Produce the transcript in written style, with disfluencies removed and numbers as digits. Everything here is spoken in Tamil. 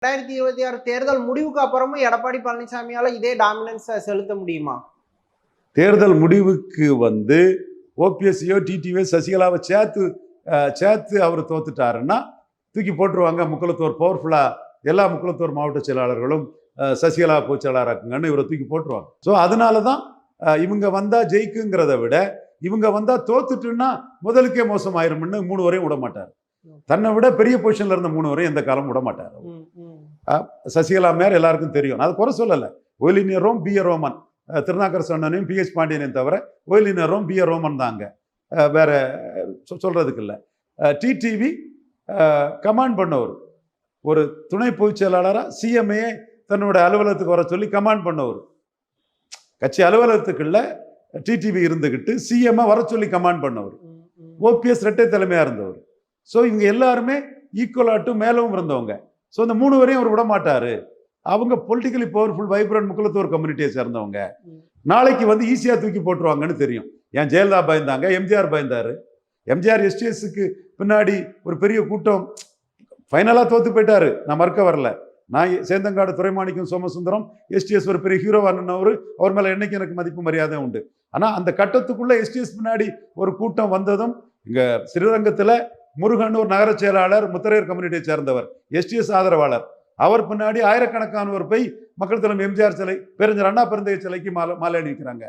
2026 தேர்தல் முடிவுக்கு அப்புறமும் எடப்பாடி பழனிசாமியால இதே டாமினன்ஸ் செலுத்த முடியுமா? தேர்தல் முடிவுக்கு ஓபிஎஸ்சியோ டிடிவியோ சசிகலாவை சேர்த்து அவர் தோத்துட்டாருன்னா தூக்கி போட்டுருவாங்க. முக்குளத்தூர் பவர்ஃபுல்லா எல்லா முக்குளத்தூர் மாவட்ட செயலாளர்களும் சசிகலா பொதுச்செயலாளராக்குங்கன்னு இவரை தூக்கி போட்டுருவாங்க. ஸோ அதனாலதான் இவங்க வந்தா ஜெயிக்குங்கிறத விட இவங்க வந்தா தோத்துட்டுன்னா முதலுக்கே மோசம் ஆயிரும்னு 3 வரையும் விட மாட்டார். தன்னை விட பெரிய பொசிஷன்ல இருந்த 3 வரையும் எந்த காலம் விட மாட்டார். சசிகலா மேல எல்லாருக்கும் தெரியும். அது குறை சொல்லல. ஒயிலினியர் ரோம் பி. ரோமன், திருநாக்கர் சொன்னனையும் PH பாண்டியனையும் தவிர ஒயிலினியர் ரோம் பி. ரோமன் தாங்க, வேற சொல்றதுக்கு இல்லை. டிடிவி கமாண்ட் பண்ணவர், ஒரு துணை பொதுச் செயலாளரா சிஎம்ஏ தன்னோட அலுவலகத்துக்கு வர சொல்லி கமாண்ட் பண்ணவர். கட்சி அலுவலகத்துக்குள்ள டிடிவி இருந்துகிட்டு சிஎம் வர சொல்லி கமாண்ட் பண்ணவர். ஓபிஎஸ் ரெட்டை தலைமையா இருந்தவர். ஸோ இவங்க எல்லாருமே ஈக்குவலாட்டு மேலவும் இருந்தவங்க. ஸோ இந்த 3 வரையும் அவர் விட மாட்டாரு. அவங்க பொலிட்டிக்கலி பவர்ஃபுல் வைப்ரண்ட் முக்குளத்தூர் கம்யூனிட்டியை சேர்ந்தவங்க. நாளைக்கு ஈஸியா தூக்கி போட்டுருவாங்கன்னு தெரியும். ஏன் ஜெயலலிதா பயந்தாங்க, எம்ஜிஆர் பயந்தாரு. எம்ஜிஆர் எஸ்டிஎஸ்க்கு பின்னாடி ஒரு பெரிய கூட்டம் ஃபைனலா தோத்து போயிட்டாரு. நான் மறுக்க வரல. நான் சேந்தங்காடு துரைமாணிக்கம் சோமசுந்தரம் எஸ்டிஎஸ் ஒரு பெரிய ஹீரோவானவர். அவர் மேல என்னைக்கு எனக்கு மதிப்பு மரியாதை உண்டு. ஆனா அந்த கட்டத்துக்குள்ள எஸ்டிஎஸ் பின்னாடி ஒரு கூட்டம் வந்ததும் இங்க ஸ்ரீரங்கத்துல முருகன் ஒரு நகர செயலாளர் முத்தரையர் கம்யூனிட்டியை சேர்ந்தவர், எஸ்டிஎஸ் ஆதரவாளர். அவர் பின்னாடி ஆயிரக்கணக்கானவர் போய் மக்கள் தலைவர் எம்ஜிஆர் சிலை, பேரறிஞர் அண்ணா பெருந்தகை சிலைக்கு மாலை அணிவிக்கிறாங்க.